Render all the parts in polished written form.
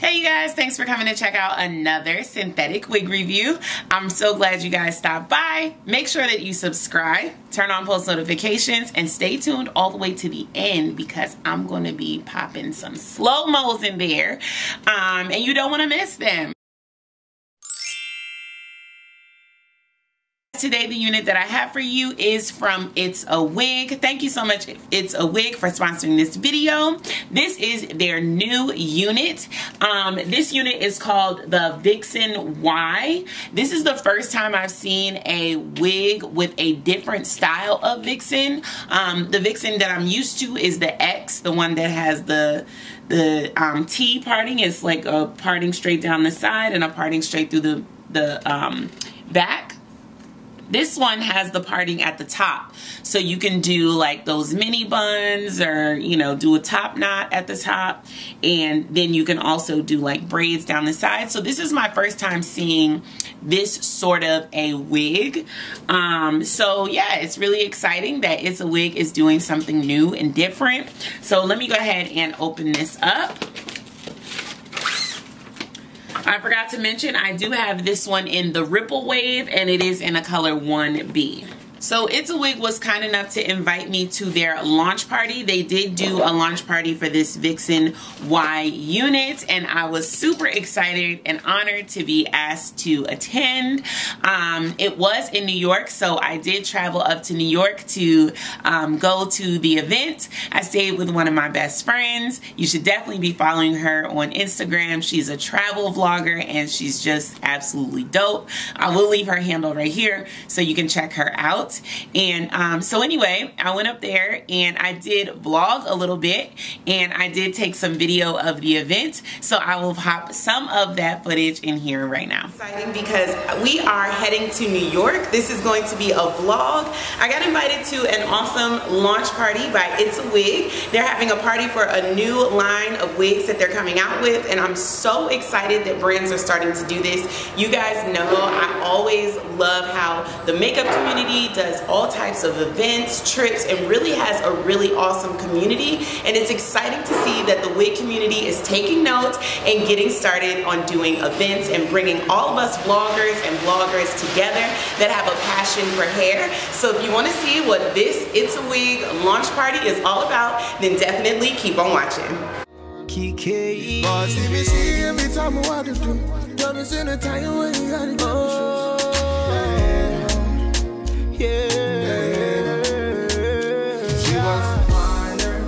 Hey you guys, thanks for coming to check out another synthetic wig review. I'm so glad you guys stopped by. Make sure that you subscribe, turn on post notifications, and stay tuned all the way to the end because I'm going to be popping some slow-mos in there, and you don't want to miss them. Today, the unit that I have for you is from It's a Wig. Thank you so much, It's a Wig, for sponsoring this video. This is their new unit. This unit is called the Vixen Y. This is the first time I've seen a wig with a different style of Vixen. The Vixen that I'm used to is the X, the one that has the T parting. It's like a parting straight down the side and a parting straight through the back. This one has the parting at the top, so you can do like those mini buns, or you know, do a top knot at the top, and then you can also do like braids down the side. So this is my first time seeing this sort of a wig. So yeah, it's really exciting that It's a Wig is doing something new and different. So let me go ahead and open this up. I forgot to mention, I do have this one in the Ripple Wave, and it is in a color 1B. So It's a Wig was kind enough to invite me to their launch party. They did do a launch party for this Vixen Y unit, and I was super excited and honored to be asked to attend. It was in New York, so I did travel up to New York to go to the event. I stayed with one of my best friends. You should definitely be following her on Instagram. She's a travel vlogger, and she's just absolutely dope. I will leave her handle right here so you can check her out. And so anyway, I went up there and I did vlog a little bit, and I did take some video of the event, so I will pop some of that footage in here right now. Exciting because we are heading to New York. This is going to be a vlog. I got invited to an awesome launch party by It's a Wig. They're having a party for a new line of wigs that they're coming out with, and I'm so excited that brands are starting to do this. You guys know I always love how the makeup community does all types of events, trips, and really has a really awesome community. And it's exciting to see that the wig community is taking notes and getting started on doing events and bringing all of us vloggers and bloggers together that have a passion for hair. So if you want to see what this It's a Wig launch party is all about, then definitely keep on watching.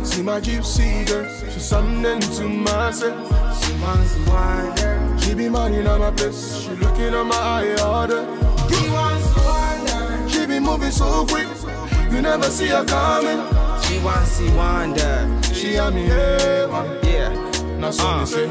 See my gypsy girl, she's something to myself. She wants to wander. She be minding on my place, she looking on my eye order. She wants to wander. She be moving so quick, you never see her coming. She wants to wander. She had me here, yeah. Now so say.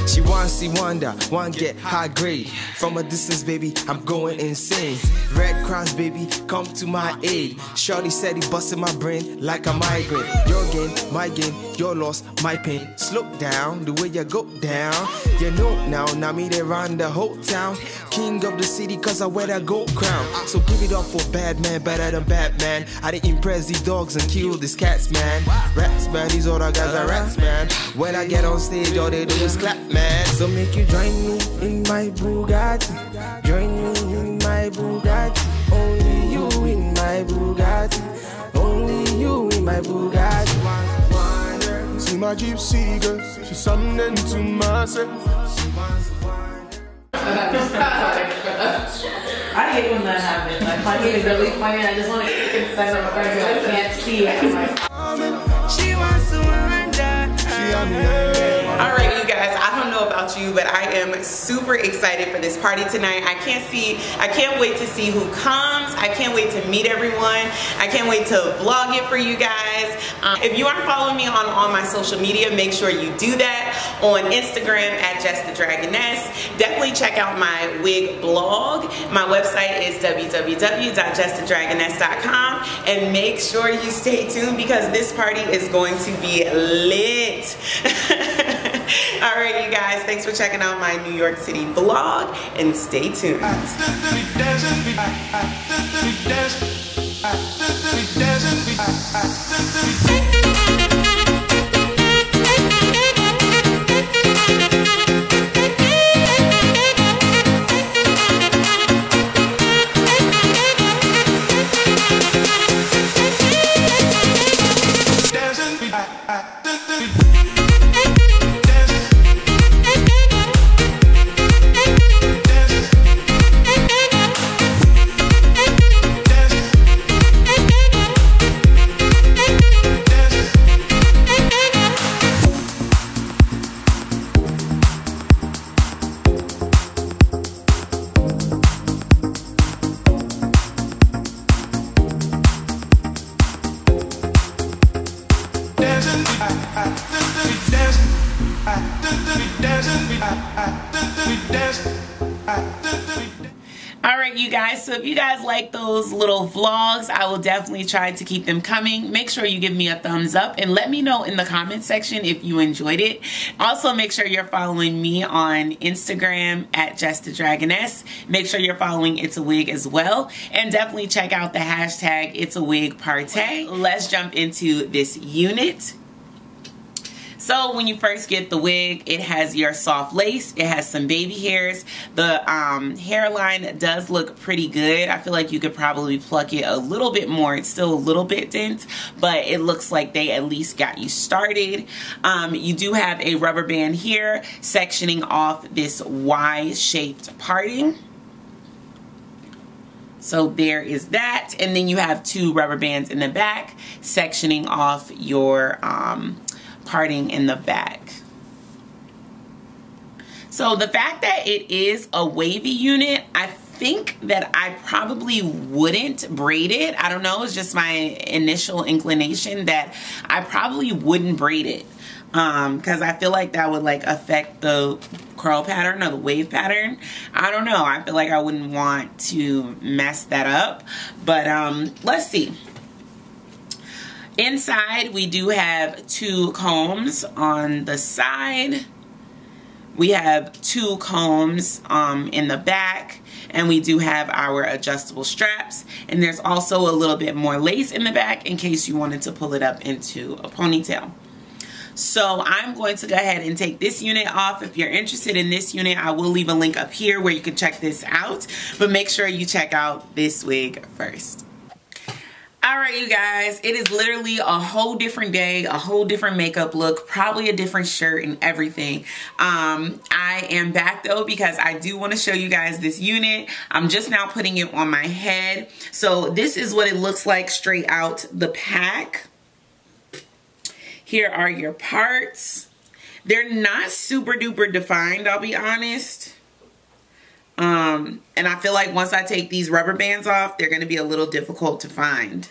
She wants to wonder, one get high grade. From a distance, baby, I'm going insane. Red Cross, baby, come to my aid. Shorty said he busted my brain like a migraine. Your gain, my gain, your loss, my pain. Slow down, the way you go down. You know now me they run the whole town. King of the city, cause I wear that gold crown. So give it up for bad man, better than Batman. I didn't impress these dogs and kill these cats, man. Rats, man, these other guys are rats, man. When I get on stage, all they do is clap, man. So make you join me in my Bugatti. Join me in my Bugatti. Only you in my Bugatti. Only you in my Bugatti. See my gypsy girl, she's something to myself. I hate when that happens. Like, my kid is really funny and I just want to kick inside of my face. I can't see it. She wants to wander. Alright, you guys, I don't know about you, but I am super excited for this party tonight. I can't wait to see who comes. I can't wait to meet everyone. I can't wait to vlog it for you guys. If you aren't following me on all my social media, make sure you do that. On Instagram at JessTheDragoness. Definitely check out my wig blog. My website is www.JessTheDragoness.com, and make sure you stay tuned because this party is going to be lit. Alright, you guys, thanks for checking out my New York City vlog, and stay tuned. Alright you guys, so if you guys like those little vlogs, I will definitely try to keep them coming. Make sure you give me a thumbs up and let me know in the comment section if you enjoyed it. Also make sure you're following me on Instagram at JessTheDragoness. Make sure you're following It's a Wig as well. And definitely check out the hashtag It's a Wig Partay. Let's jump into this unit. So when you first get the wig, it has your soft lace. It has some baby hairs. The hairline does look pretty good. I feel like you could probably pluck it a little bit more. It's still a little bit dense, but it looks like they at least got you started. You do have a rubber band here sectioning off this Y-shaped parting. So there is that. And then you have two rubber bands in the back sectioning off your parting in the back. So the fact that it is a wavy unit, I think that I probably wouldn't braid it. I don't know, it's just my initial inclination that I probably wouldn't braid it because I feel like that would like affect the curl pattern or the wave pattern. I don't know, I feel like I wouldn't want to mess that up, but let's see. Inside, we do have two combs on the side. We have two combs in the back, and we do have our adjustable straps. And there's also a little bit more lace in the back in case you wanted to pull it up into a ponytail. So I'm going to go ahead and take this unit off. If you're interested in this unit, I will leave a link up here where you can check this out. But make sure you check out this wig first. Alright you guys, it is literally a whole different day, a whole different makeup look, probably a different shirt and everything. I am back though because I do want to show you guys this unit. I'm just now putting it on my head. So this is what it looks like straight out the pack. Here are your parts. They're not super duper defined, I'll be honest. And I feel like once I take these rubber bands off, they're going to be a little difficult to find.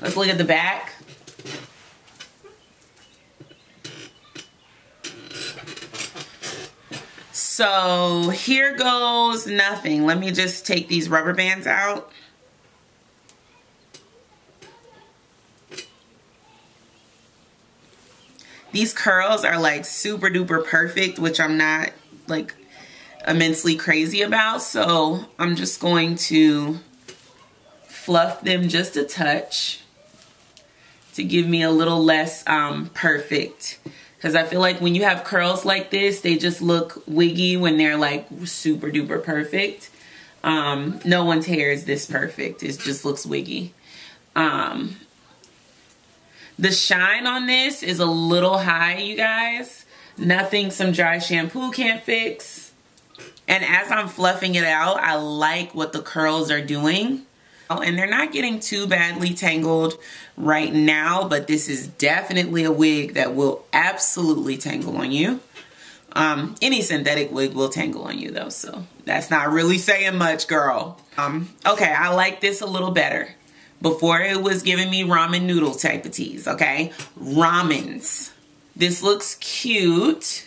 Let's look at the back. So here goes nothing. Let me just take these rubber bands out. These curls are like super duper perfect, which I'm not like immensely crazy about. So I'm just going to fluff them just a touch to give me a little less perfect. Because I feel like when you have curls like this, they just look wiggy when they're like super duper perfect. No one's hair is this perfect. It just looks wiggy. The shine on this is a little high, you guys. Nothing some dry shampoo can't fix. And as I'm fluffing it out, I like what the curls are doing. And they're not getting too badly tangled right now, but this is definitely a wig that will absolutely tangle on you. Any synthetic wig will tangle on you though, so that's not really saying much, girl. Okay, I like this a little better. Before it was giving me ramen noodle type of teas, okay? Ramens. This looks cute.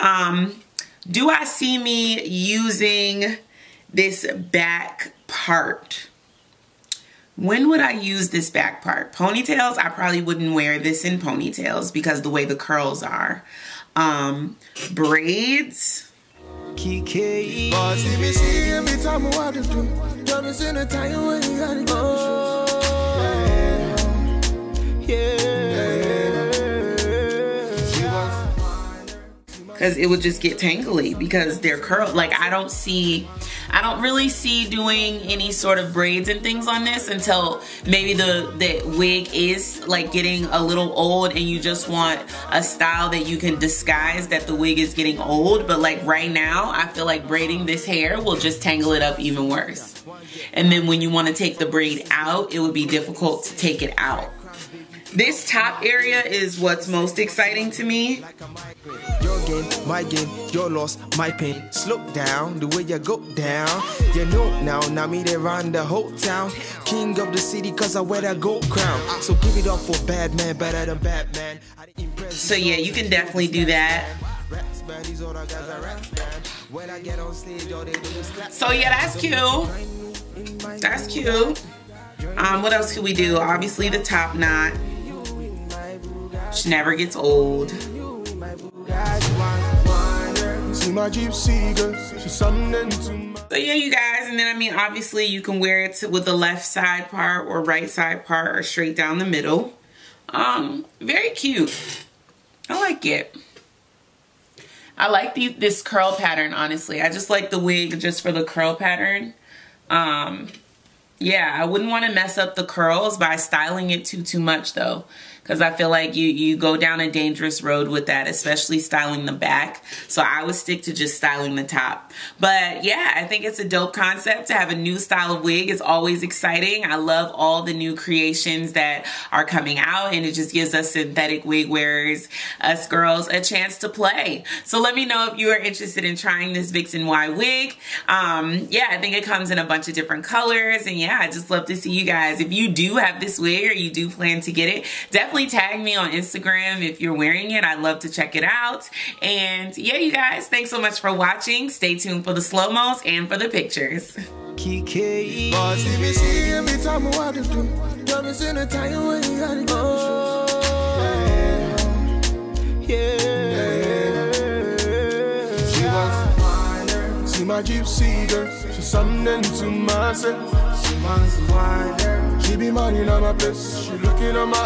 Do I see me using this back part? When would I use this back part? Ponytails, I probably wouldn't wear this in ponytails because the way the curls are. Braids. Because it would just get tangly because they're curled. Like I don't really see doing any sort of braids and things on this until maybe the wig is like getting a little old and you just want a style that you can disguise that the wig is getting old. But like right now, I feel like braiding this hair will just tangle it up even worse. And then when you want to take the braid out, it would be difficult to take it out. This top area is what's most exciting to me. gain, my gain, your loss, my pain. Slow down, the way you go down. You know now me they run the whole town. King of the city cause I wear that gold crown. So give it up for bad man, better than Batman. So yeah, you can definitely do that. So yeah, that's cute. That's cute. What else could we do? Obviously the top knot, which never gets old. So yeah, you guys, and then I mean, obviously you can wear it with the left side part or right side part or straight down the middle. Very cute. I like it. I like this curl pattern, honestly. I just like the wig just for the curl pattern. Yeah, I wouldn't want to mess up the curls by styling it too much though, because I feel like you go down a dangerous road with that, especially styling the back. So I would stick to just styling the top. But yeah, I think it's a dope concept to have a new style of wig. It's always exciting. I love all the new creations that are coming out, and it just gives us synthetic wig wearers, us girls, a chance to play. So let me know if you are interested in trying this Vixen Y wig. Yeah, I think it comes in a bunch of different colors, and yeah, I just love to see you guys. If you do have this wig or you do plan to get it, definitely tag me on Instagram if you're wearing it. I'd love to check it out. And yeah, you guys, thanks so much for watching. Stay tuned for the slow-mos and for the pictures. See my gypsy girl, she's something to myself. She wants to wind her. She be money on my place, she looking on my